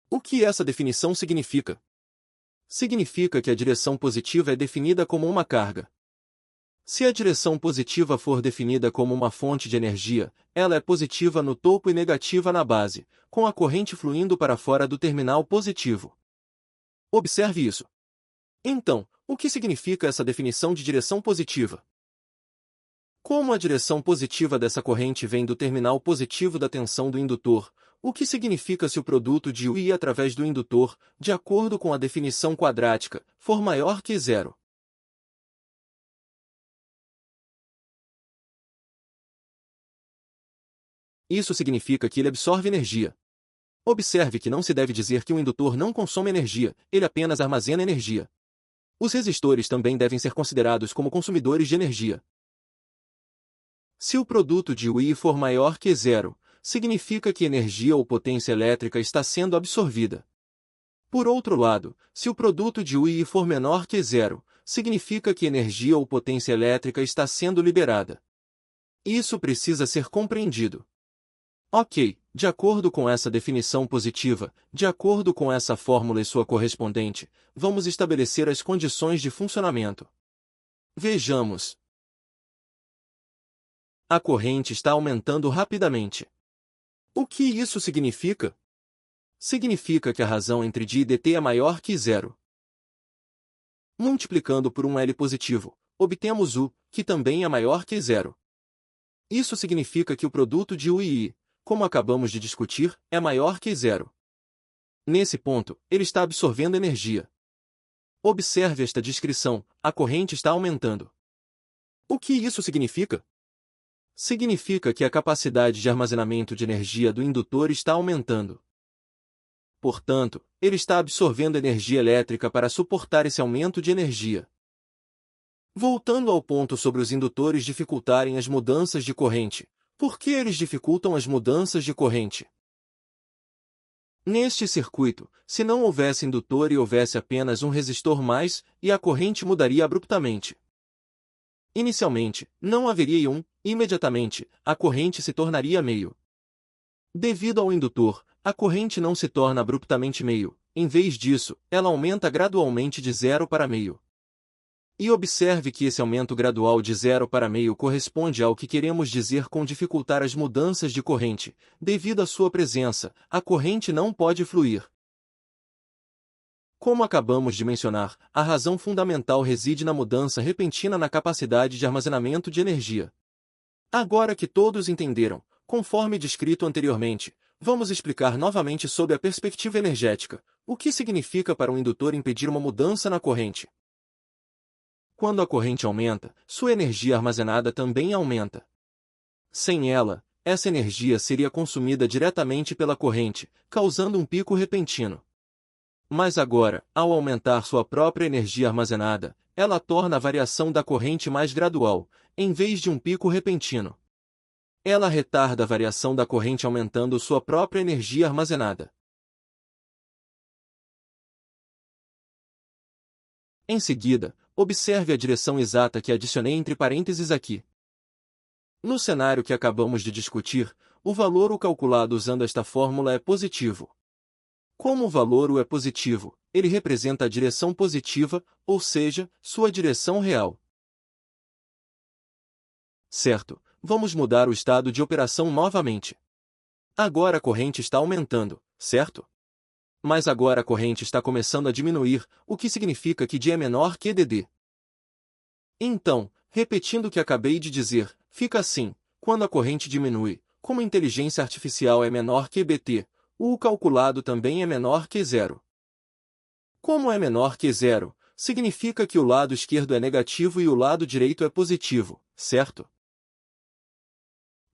O que essa definição significa? Significa que a direção positiva é definida como uma carga. Se a direção positiva for definida como uma fonte de energia, ela é positiva no topo e negativa na base, com a corrente fluindo para fora do terminal positivo. Observe isso. Então, o que significa essa definição de direção positiva? Como a direção positiva dessa corrente vem do terminal positivo da tensão do indutor, o que significa se o produto de U I através do indutor, de acordo com a definição quadrática, for maior que zero? Isso significa que ele absorve energia. Observe que não se deve dizer que o indutor não consome energia, ele apenas armazena energia. Os resistores também devem ser considerados como consumidores de energia. Se o produto de U I for maior que zero, significa que energia ou potência elétrica está sendo absorvida. Por outro lado, se o produto de U I for menor que zero, significa que energia ou potência elétrica está sendo liberada. Isso precisa ser compreendido. Ok, de acordo com essa definição positiva, de acordo com essa fórmula e sua correspondente, vamos estabelecer as condições de funcionamento. Vejamos. A corrente está aumentando rapidamente. O que isso significa? Significa que a razão entre d e dt é maior que zero. Multiplicando por um L positivo, obtemos U, que também é maior que zero. Isso significa que o produto de U e I, como acabamos de discutir, é maior que zero. Nesse ponto, ele está absorvendo energia. Observe esta descrição, a corrente está aumentando. O que isso significa? Significa que a capacidade de armazenamento de energia do indutor está aumentando. Portanto, ele está absorvendo energia elétrica para suportar esse aumento de energia. Voltando ao ponto sobre os indutores dificultarem as mudanças de corrente, por que eles dificultam as mudanças de corrente? Neste circuito, se não houvesse indutor e houvesse apenas um resistor mais, e a corrente mudaria abruptamente. Inicialmente, não haveria I1, imediatamente, a corrente se tornaria meio. Devido ao indutor, a corrente não se torna abruptamente meio, em vez disso, ela aumenta gradualmente de zero para meio. E observe que esse aumento gradual de zero para meio corresponde ao que queremos dizer com dificultar as mudanças de corrente. Devido à sua presença, a corrente não pode fluir. Como acabamos de mencionar, a razão fundamental reside na mudança repentina na capacidade de armazenamento de energia. Agora que todos entenderam, conforme descrito anteriormente, vamos explicar novamente sob a perspectiva energética, o que significa para um indutor impedir uma mudança na corrente. Quando a corrente aumenta, sua energia armazenada também aumenta. Sem ela, essa energia seria consumida diretamente pela corrente, causando um pico repentino. Mas agora, ao aumentar sua própria energia armazenada, ela torna a variação da corrente mais gradual, em vez de um pico repentino. Ela retarda a variação da corrente aumentando sua própria energia armazenada. Em seguida, observe a direção exata que adicionei entre parênteses aqui. No cenário que acabamos de discutir, o valor U calculado usando esta fórmula é positivo. Como o valor U é positivo, ele representa a direção positiva, ou seja, sua direção real. Certo, vamos mudar o estado de operação novamente. Agora a corrente está aumentando, certo? Mas agora a corrente está começando a diminuir, o que significa que D é menor que dd. Então, repetindo o que acabei de dizer, fica assim: quando a corrente diminui, como a inteligência artificial é menor que bt, o U calculado também é menor que zero. Como é menor que zero, significa que o lado esquerdo é negativo e o lado direito é positivo, certo?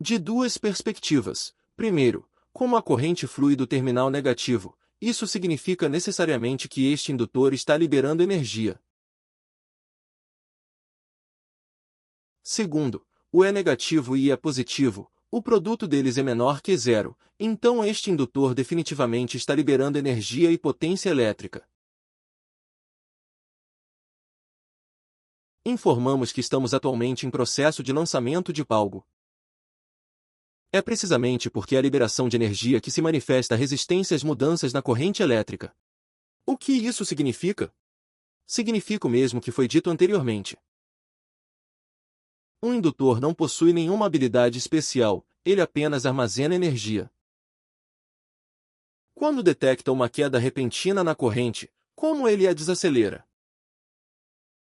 De duas perspectivas. Primeiro, como a corrente flui do terminal negativo, isso significa necessariamente que este indutor está liberando energia. Segundo, o E negativo e I é positivo, o produto deles é menor que zero, então este indutor definitivamente está liberando energia e potência elétrica. Informamos que estamos atualmente em processo de lançamento de algo. É precisamente porque é a liberação de energia que se manifesta a resistência às mudanças na corrente elétrica. O que isso significa? Significa o mesmo que foi dito anteriormente. Um indutor não possui nenhuma habilidade especial, ele apenas armazena energia. Quando detecta uma queda repentina na corrente, como ele a desacelera?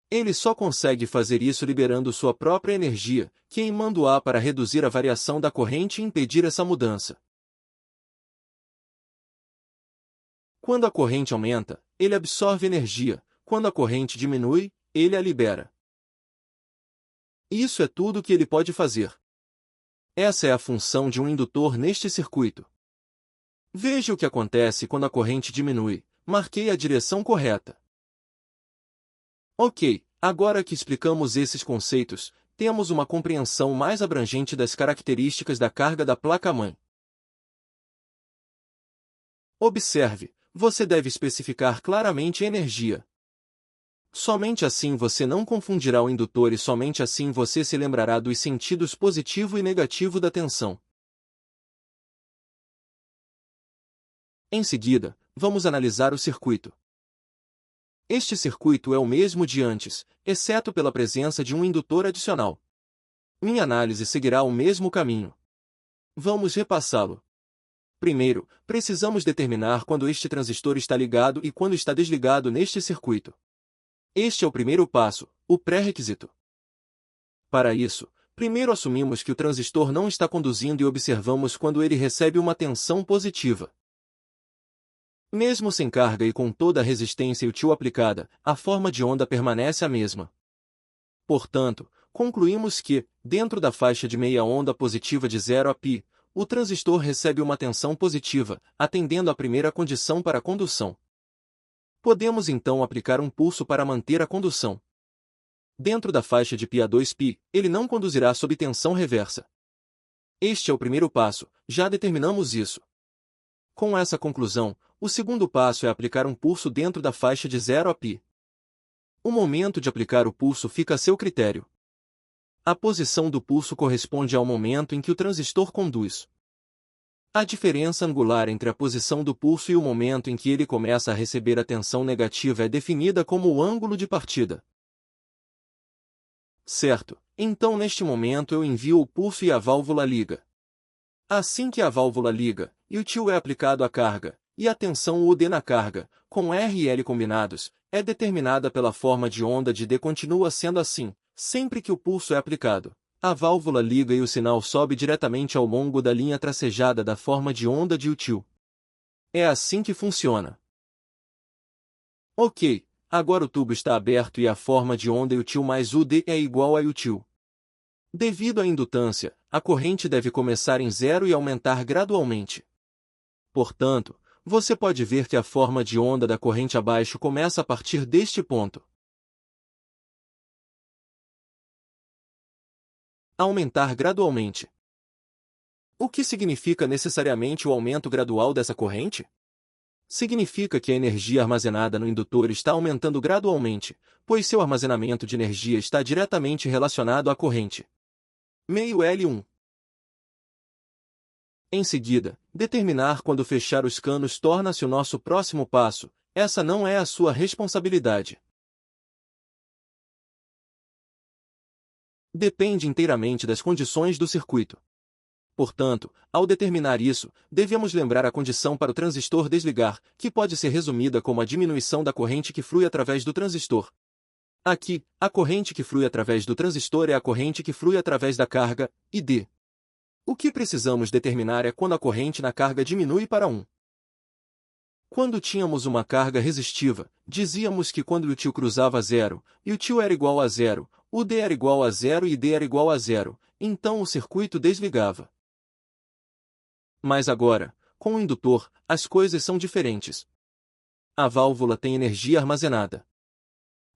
Ele só consegue fazer isso liberando sua própria energia, queimando-a para reduzir a variação da corrente e impedir essa mudança. Quando a corrente aumenta, ele absorve energia, quando a corrente diminui, ele a libera. Isso é tudo o que ele pode fazer. Essa é a função de um indutor neste circuito. Veja o que acontece quando a corrente diminui. Marquei a direção correta. Ok, agora que explicamos esses conceitos, temos uma compreensão mais abrangente das características da carga da placa-mãe. Observe, você deve especificar claramente a energia. Somente assim você não confundirá o indutor e somente assim você se lembrará dos sentidos positivo e negativo da tensão. Em seguida, vamos analisar o circuito. Este circuito é o mesmo de antes, exceto pela presença de um indutor adicional. Minha análise seguirá o mesmo caminho. Vamos repassá-lo. Primeiro, precisamos determinar quando este transistor está ligado e quando está desligado neste circuito. Este é o primeiro passo, o pré-requisito. Para isso, primeiro assumimos que o transistor não está conduzindo e observamos quando ele recebe uma tensão positiva. Mesmo sem carga e com toda a resistência útil aplicada, a forma de onda permanece a mesma. Portanto, concluímos que, dentro da faixa de meia onda positiva de 0 a π, o transistor recebe uma tensão positiva, atendendo à primeira condição para a condução. Podemos então aplicar um pulso para manter a condução. Dentro da faixa de π a 2π, ele não conduzirá sob tensão reversa. Este é o primeiro passo, já determinamos isso. Com essa conclusão, o segundo passo é aplicar um pulso dentro da faixa de 0 a π. O momento de aplicar o pulso fica a seu critério. A posição do pulso corresponde ao momento em que o transistor conduz. A diferença angular entre a posição do pulso e o momento em que ele começa a receber a tensão negativa é definida como o ângulo de partida. Certo, então neste momento eu envio o pulso e a válvula liga. Assim que a válvula liga, e o tio é aplicado à carga, e a tensão UD na carga, com R e L combinados, é determinada pela forma de onda de D. Continua sendo assim, sempre que o pulso é aplicado. A válvula liga e o sinal sobe diretamente ao longo da linha tracejada da forma de onda de util. É assim que funciona. Ok, agora o tubo está aberto e a forma de onda util mais UD é igual a util. Devido à indutância, a corrente deve começar em zero e aumentar gradualmente. Portanto, você pode ver que a forma de onda da corrente abaixo começa a partir deste ponto. Aumentar gradualmente. O que significa necessariamente o aumento gradual dessa corrente? Significa que a energia armazenada no indutor está aumentando gradualmente, pois seu armazenamento de energia está diretamente relacionado à corrente. Meio L1. Em seguida, determinar quando fechar os canos torna-se o nosso próximo passo. Essa não é a sua responsabilidade. Depende inteiramente das condições do circuito. Portanto, ao determinar isso, devemos lembrar a condição para o transistor desligar, que pode ser resumida como a diminuição da corrente que flui através do transistor. Aqui, a corrente que flui através do transistor é a corrente que flui através da carga, ID. O que precisamos determinar é quando a corrente na carga diminui para 1. Quando tínhamos uma carga resistiva, dizíamos que quando o tio cruzava zero, e o tio era igual a zero, o D era igual a zero e D era igual a zero, então o circuito desligava. Mas agora, com o indutor, as coisas são diferentes. A válvula tem energia armazenada.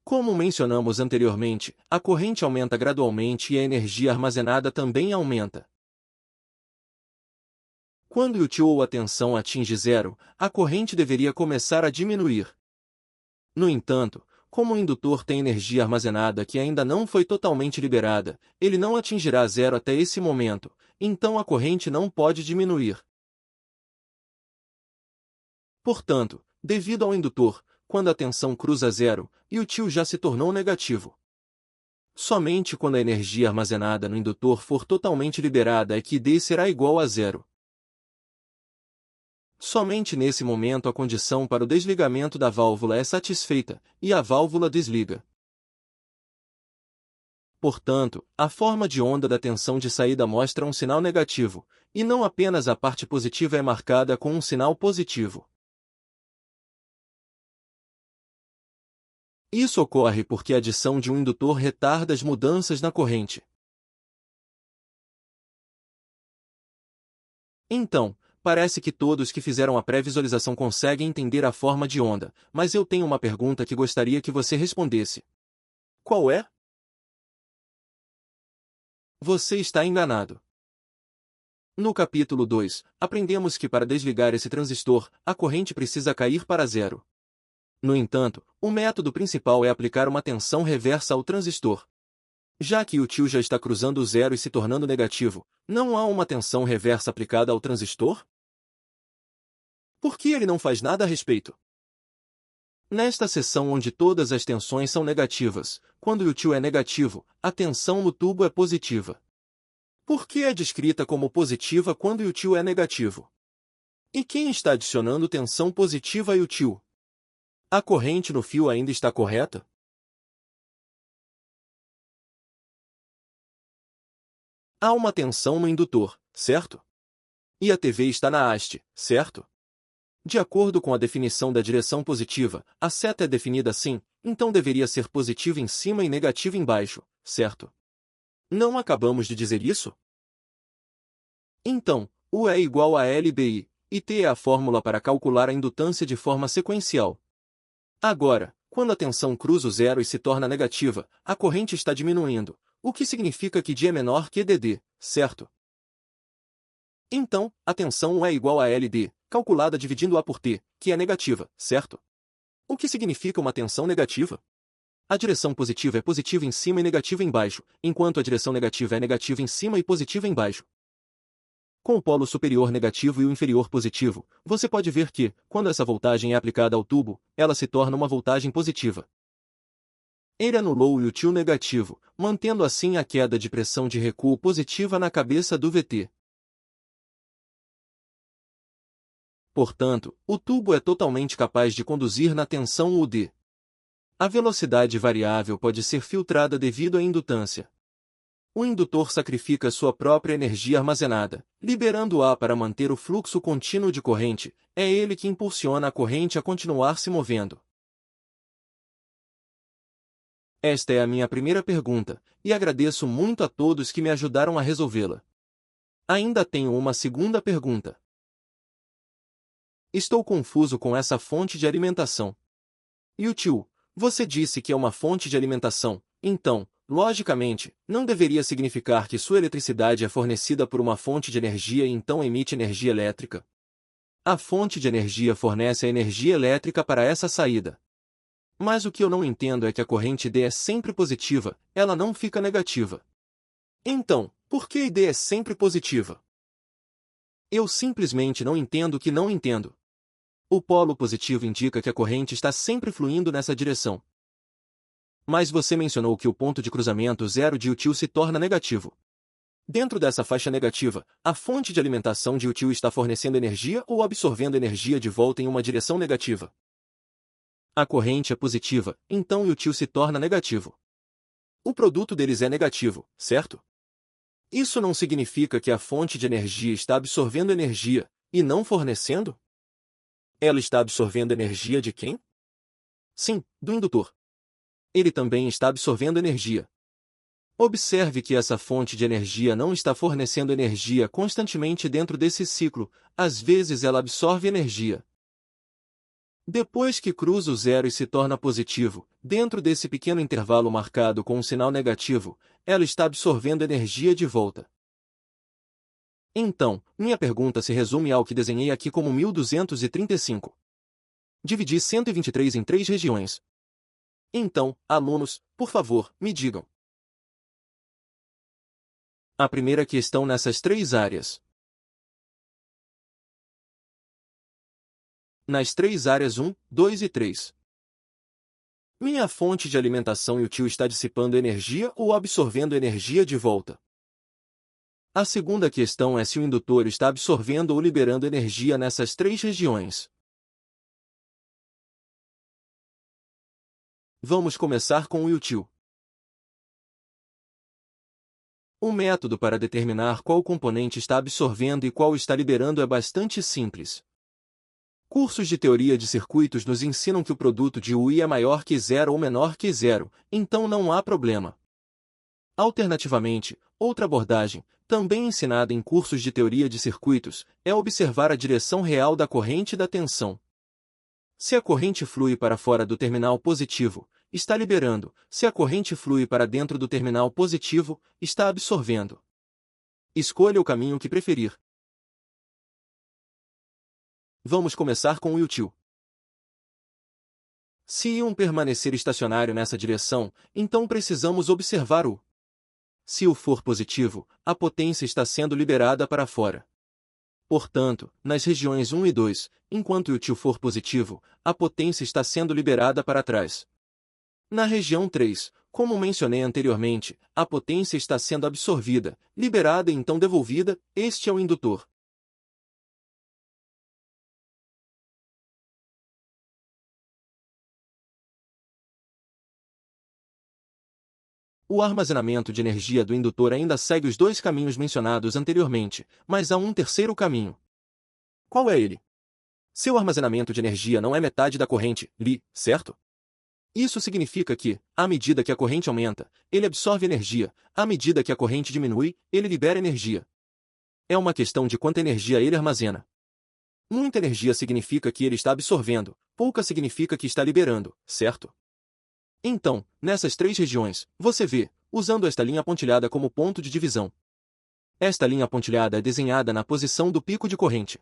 Como mencionamos anteriormente, a corrente aumenta gradualmente e a energia armazenada também aumenta. Quando o tio ou a tensão atinge zero, a corrente deveria começar a diminuir. No entanto, como o indutor tem energia armazenada que ainda não foi totalmente liberada, ele não atingirá zero até esse momento, então a corrente não pode diminuir. Portanto, devido ao indutor, quando a tensão cruza zero, e o tio já se tornou negativo. Somente quando a energia armazenada no indutor for totalmente liberada é que D será igual a zero. Somente nesse momento a condição para o desligamento da válvula é satisfeita, e a válvula desliga. Portanto, a forma de onda da tensão de saída mostra um sinal negativo, e não apenas a parte positiva é marcada com um sinal positivo. Isso ocorre porque a adição de um indutor retarda as mudanças na corrente. Então, parece que todos que fizeram a pré-visualização conseguem entender a forma de onda, mas eu tenho uma pergunta que gostaria que você respondesse. Qual é? Você está enganado. No capítulo 2, aprendemos que para desligar esse transistor, a corrente precisa cair para zero. No entanto, o método principal é aplicar uma tensão reversa ao transistor. Já que o tio já está cruzando o zero e se tornando negativo, não há uma tensão reversa aplicada ao transistor? Por que ele não faz nada a respeito? Nesta seção onde todas as tensões são negativas, quando o tio é negativo, a tensão no tubo é positiva. Por que é descrita como positiva quando o tio é negativo? E quem está adicionando tensão positiva ao tio? A corrente no fio ainda está correta? Há uma tensão no indutor, certo? E a TV está na haste, certo? De acordo com a definição da direção positiva, a seta é definida assim, então deveria ser positiva em cima e negativa embaixo, certo? Não acabamos de dizer isso? Então, U é igual a LBI, e T é a fórmula para calcular a indutância de forma sequencial. Agora, quando a tensão cruza o zero e se torna negativa, a corrente está diminuindo, o que significa que D é menor que DD, certo? Então, a tensão U é igual a LD, calculada dividindo A por T, que é negativa, certo? O que significa uma tensão negativa? A direção positiva é positiva em cima e negativa embaixo, enquanto a direção negativa é negativa em cima e positiva embaixo. Com o polo superior negativo e o inferior positivo, você pode ver que, quando essa voltagem é aplicada ao tubo, ela se torna uma voltagem positiva. Ele anulou o tio negativo, mantendo assim a queda de pressão de recuo positiva na cabeça do VT. Portanto, o tubo é totalmente capaz de conduzir na tensão UD. A velocidade variável pode ser filtrada devido à indutância. O indutor sacrifica sua própria energia armazenada, liberando A para manter o fluxo contínuo de corrente, é ele que impulsiona a corrente a continuar se movendo. Esta é a minha primeira pergunta, e agradeço muito a todos que me ajudaram a resolvê-la. Ainda tenho uma segunda pergunta. Estou confuso com essa fonte de alimentação. E o tio, você disse que é uma fonte de alimentação, então, logicamente, não deveria significar que sua eletricidade é fornecida por uma fonte de energia e então emite energia elétrica. A fonte de energia fornece a energia elétrica para essa saída. Mas o que eu não entendo é que a corrente D é sempre positiva, ela não fica negativa. Então, por que ID é sempre positiva? Eu simplesmente não entendo que não entendo. O polo positivo indica que a corrente está sempre fluindo nessa direção. Mas você mencionou que o ponto de cruzamento zero de útil se torna negativo. Dentro dessa faixa negativa, a fonte de alimentação de útil está fornecendo energia ou absorvendo energia de volta em uma direção negativa. A corrente é positiva, então o útil se torna negativo. O produto deles é negativo, certo? Isso não significa que a fonte de energia está absorvendo energia, e não fornecendo? Ela está absorvendo energia de quem? Sim, do indutor. Ele também está absorvendo energia. Observe que essa fonte de energia não está fornecendo energia constantemente dentro desse ciclo, às vezes ela absorve energia. Depois que cruza o zero e se torna positivo, dentro desse pequeno intervalo marcado com um sinal negativo, ela está absorvendo energia de volta. Então, minha pergunta se resume ao que desenhei aqui como 1235. Dividi 123 em 3 regiões. Então, alunos, por favor, me digam. A primeira questão nessas 3 áreas. Nas 3 áreas 1, 2 e 3. Minha fonte de alimentação útil está dissipando energia ou absorvendo energia de volta? A segunda questão é se o indutor está absorvendo ou liberando energia nessas 3 regiões. Vamos começar com o útil. O método para determinar qual componente está absorvendo e qual está liberando é bastante simples. Cursos de teoria de circuitos nos ensinam que o produto de UI é maior que zero ou menor que zero, então não há problema. Alternativamente, outra abordagem, também ensinada em cursos de teoria de circuitos, é observar a direção real da corrente da tensão. Se a corrente flui para fora do terminal positivo, está liberando; se a corrente flui para dentro do terminal positivo, está absorvendo. Escolha o caminho que preferir. Vamos começar com o útil. Se íon permanecer estacionário nessa direção, então precisamos observar o. Se o for positivo, a potência está sendo liberada para fora. Portanto, nas regiões 1 e 2, enquanto o útil for positivo, a potência está sendo liberada para trás. Na região 3, como mencionei anteriormente, a potência está sendo absorvida, liberada e então devolvida. Este é o indutor. O armazenamento de energia do indutor ainda segue os 2 caminhos mencionados anteriormente, mas há um terceiro caminho. Qual é ele? Seu armazenamento de energia não é metade da corrente, Li, certo? Isso significa que, à medida que a corrente aumenta, ele absorve energia; à medida que a corrente diminui, ele libera energia. É uma questão de quanta energia ele armazena. Muita energia significa que ele está absorvendo, pouca significa que está liberando, certo? Então, nessas 3 regiões, você vê, usando esta linha pontilhada como ponto de divisão. Esta linha pontilhada é desenhada na posição do pico de corrente.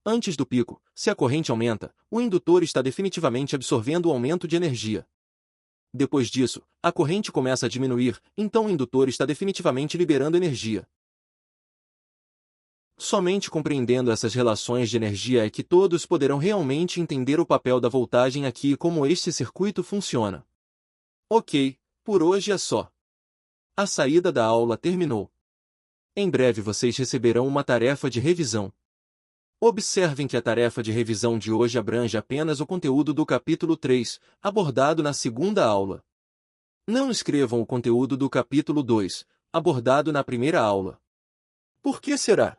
Antes do pico, se a corrente aumenta, o indutor está definitivamente absorvendo o aumento de energia. Depois disso, a corrente começa a diminuir, então o indutor está definitivamente liberando energia. Somente compreendendo essas relações de energia é que todos poderão realmente entender o papel da voltagem aqui e como este circuito funciona. Ok, por hoje é só. A saída da aula terminou. Em breve vocês receberão uma tarefa de revisão. Observem que a tarefa de revisão de hoje abrange apenas o conteúdo do capítulo 3, abordado na segunda aula. Não escrevam o conteúdo do capítulo 2, abordado na primeira aula. Por que será?